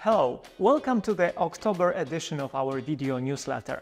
Hello, welcome to the October edition of our video newsletter.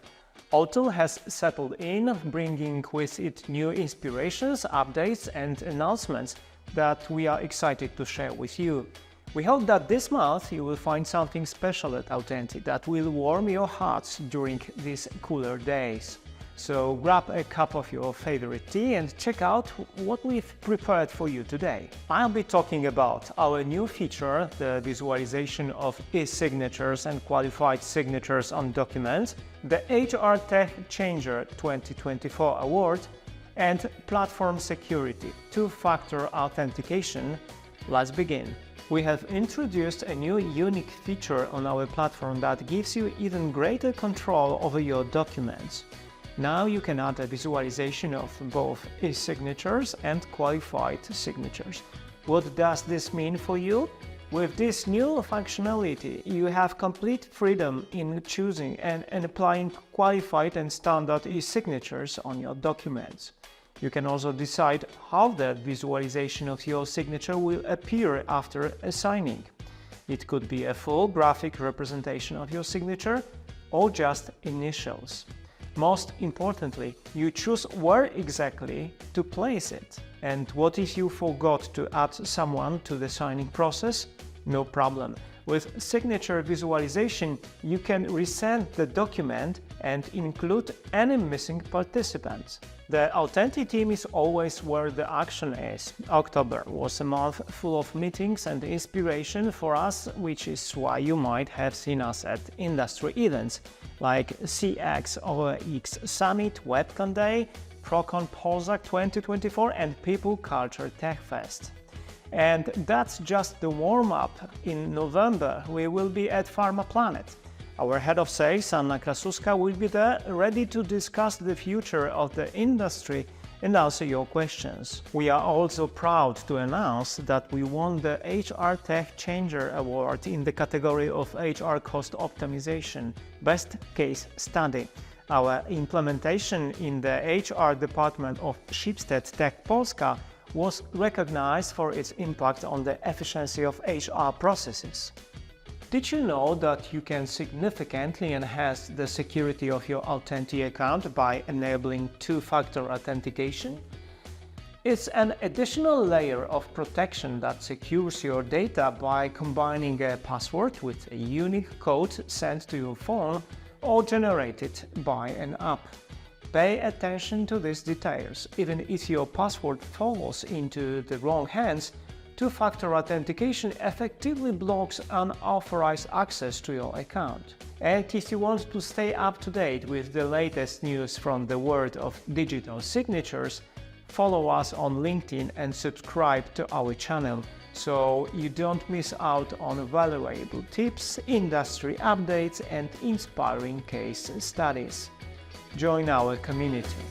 Autumn has settled in, bringing with it new inspirations, updates and announcements that we are excited to share with you. We hope that this month you will find something special at Autenti that will warm your hearts during these cooler days. So grab a cup of your favorite tea and check out what we've prepared for you today. I'll be talking about our new feature, the visualization of e-signatures and qualified signatures on documents, the HR Tech Changer 2024 award, and platform security, two-factor authentication. Let's begin. We have introduced a new unique feature on our platform that gives you even greater control over your documents. Now you can add a visualization of both e-signatures and qualified signatures. What does this mean for you? With this new functionality, you have complete freedom in choosing and applying qualified and standard e-signatures on your documents. You can also decide how the visualization of your signature will appear after signing. It could be a full graphic representation of your signature or just initials. Most importantly, you choose where exactly to place it. And what if you forgot to add someone to the signing process? No problem. With signature visualization, you can resend the document and include any missing participants. The Autenti team is always where the action is. October was a month full of meetings and inspiration for us, which is why you might have seen us at industry events like CX over X Summit, Webcon Day, Procon Polsak 2024 and People Culture Tech Fest. And that's just the warm-up. In November, we will be at Pharma Planet. Our head of sales, Krasuska, will be there ready to discuss the future of the industry and answer your questions. We are also proud to announce that we won the HR Tech Changer Award in the category of HR Cost Optimization, Best Case Study. Our implementation in the HR department of Schibsted Tech Polska was recognized for its impact on the efficiency of HR processes. Did you know that you can significantly enhance the security of your Autenti account by enabling two-factor authentication? It's an additional layer of protection that secures your data by combining a password with a unique code sent to your phone or generated by an app. Pay attention to these details. Even if your password falls into the wrong hands, two-factor authentication effectively blocks unauthorized access to your account. And if you want to stay up to date with the latest news from the world of digital signatures, follow us on LinkedIn and subscribe to our channel so you don't miss out on valuable tips, industry updates and inspiring case studies. Join our community.